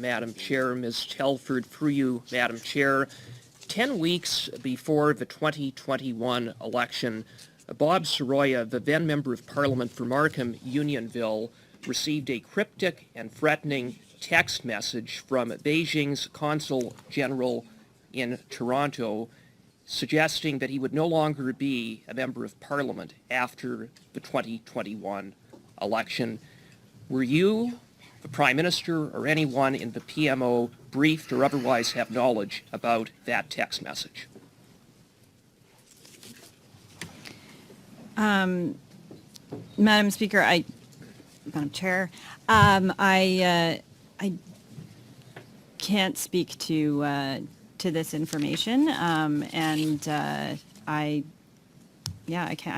Madam Chair. Ms. Telford, through you, Madam Chair. 10 weeks before the 2021 election, Bob Saroya, the then Member of Parliament for Markham-Unionville, received a cryptic and threatening text message from Beijing's Consul General in Toronto, suggesting that he would no longer be a Member of Parliament after the 2021 election. Were you, the Prime Minister, or anyone in the PMO briefed or otherwise have knowledge about that text message? Madam Speaker, Madam Chair, I can't speak to this information, I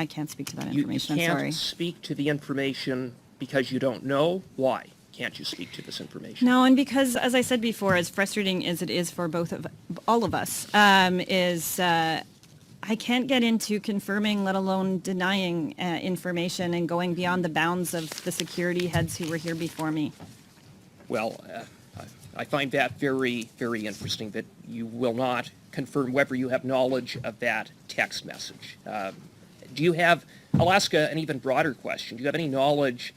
can't speak to that information. You I'm sorry. can't speak to the information because you don't know? Why can't you speak to this information? No, and because, as I said before, as frustrating as it is for all of us, I can't get into confirming, let alone denying information and going beyond the bounds of the security heads who were here before me. Well, I find that very, very interesting that you will not confirm whether you have knowledge of that text message. Do you have, I'll ask an even broader question. Do you have any knowledge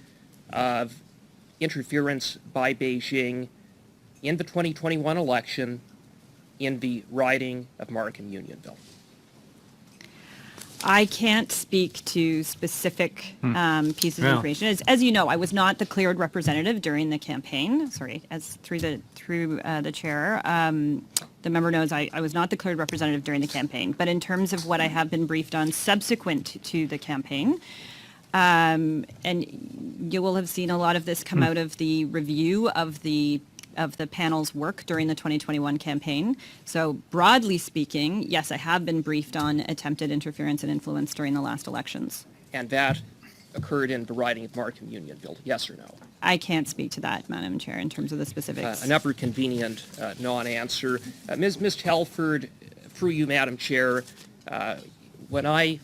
of interference by Beijing in the 2021 election in the riding of Markham-Unionville? I can't speak to specific pieces of information. As you know, I was not the cleared representative during the campaign. Sorry, through the chair, the member knows I was not the cleared representative during the campaign. But in terms of what I have been briefed on subsequent to the campaign, and you will have seen a lot of this come out of the review of the panel's work during the 2021 campaign. So broadly speaking, yes, I have been briefed on attempted interference and influence during the last elections. And that occurred in the riding of Markham-Unionville, yes or no? I can't speak to that, Madam Chair, in terms of the specifics. Another convenient non-answer. Ms. Telford, through you, Madam Chair, when I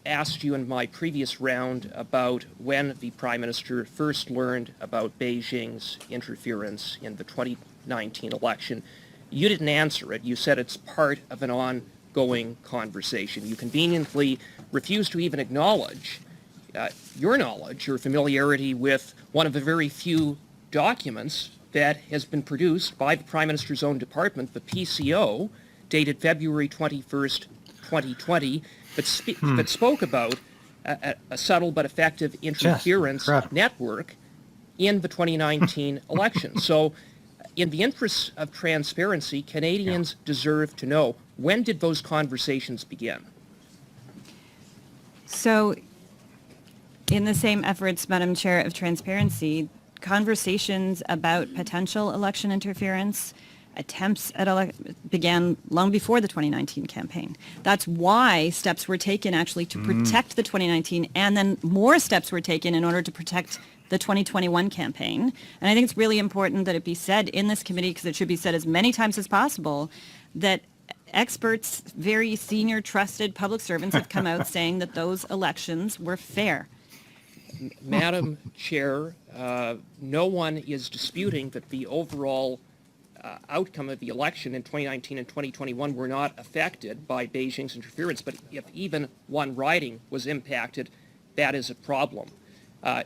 asked you in my previous round about when the Prime Minister first learned about Beijing's interference in the 2019 election, you didn't answer it. You said it's part of an ongoing conversation. You conveniently refused to even acknowledge your knowledge, your familiarity with one of the very few documents that has been produced by the Prime Minister's own department, the PCO, dated February 21st, 2020, that spoke about a subtle but effective interference network in the 2019 election. So in the interests of transparency, Canadians deserve to know, when did those conversations begin? So in the same efforts, Madam Chair, of transparency, conversations about potential election interference, attempts at began long before the 2019 campaign. That's why steps were taken actually to protect the 2019, and then more steps were taken in order to protect the 2021 campaign. And I think it's really important that it be said in this committee, because it should be said as many times as possible, that experts, very senior, trusted public servants have come out saying that those elections were fair. Madam Chair, no one is disputing that the overall outcome of the election in 2019 and 2021 were not affected by Beijing's interference, but if even one riding was impacted, that is a problem.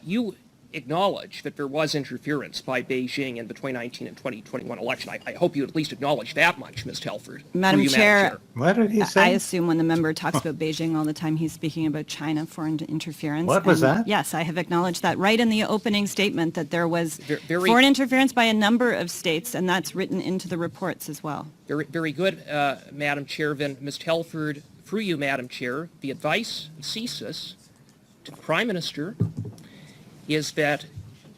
You acknowledge that there was interference by Beijing in the 2019 and 2021 election. I hope you at least acknowledge that much, Ms. Telford. Madam Chair, what did he say? I assume when the member talks about Beijing all the time, he's speaking about China foreign interference. What was that? Yes, I have acknowledged that right in the opening statement, that there was foreign interference by a number of states, and that's written into the reports as well. Very good, Madam Chair. Then, Ms. Telford, through you, Madam Chair, the advice of CSIS to the Prime Minister is that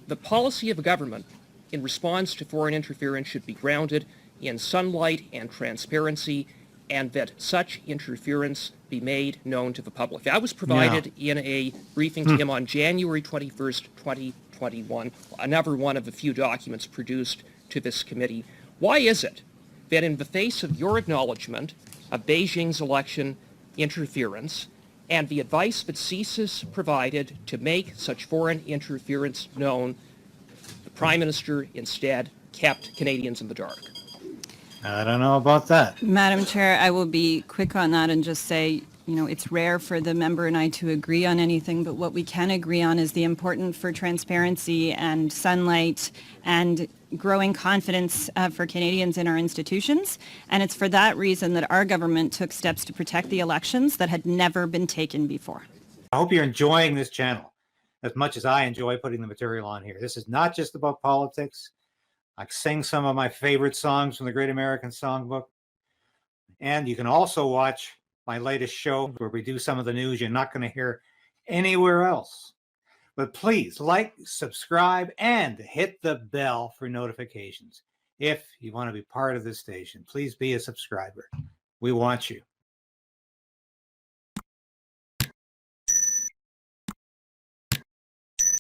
the policy of a government in response to foreign interference should be grounded in sunlight and transparency, and that such interference be made known to the public. That was provided in a briefing to him on January 21st, 2021, another one of the few documents produced to this committee. Why is it that in the face of your acknowledgement of Beijing's election interference and the advice that CSIS provided to make such foreign interference known, the Prime Minister instead kept Canadians in the dark. I don't know about that. Madam Chair, I will be quick on that and just say, it's rare for the member and I to agree on anything, but what we can agree on is the importance for transparency and sunlight and growing confidence for Canadians in our institutions. And it's for that reason that our government took steps to protect the elections that had never been taken before. I hope you're enjoying this channel as much as I enjoy putting the material on here. This is not just about politics. I sing some of my favorite songs from the Great American Songbook. And you can also watch my latest show where we do some of the news you're not going to hear anywhere else. But please like, subscribe, and hit the bell for notifications. If you want to be part of this station, please be a subscriber. We want you.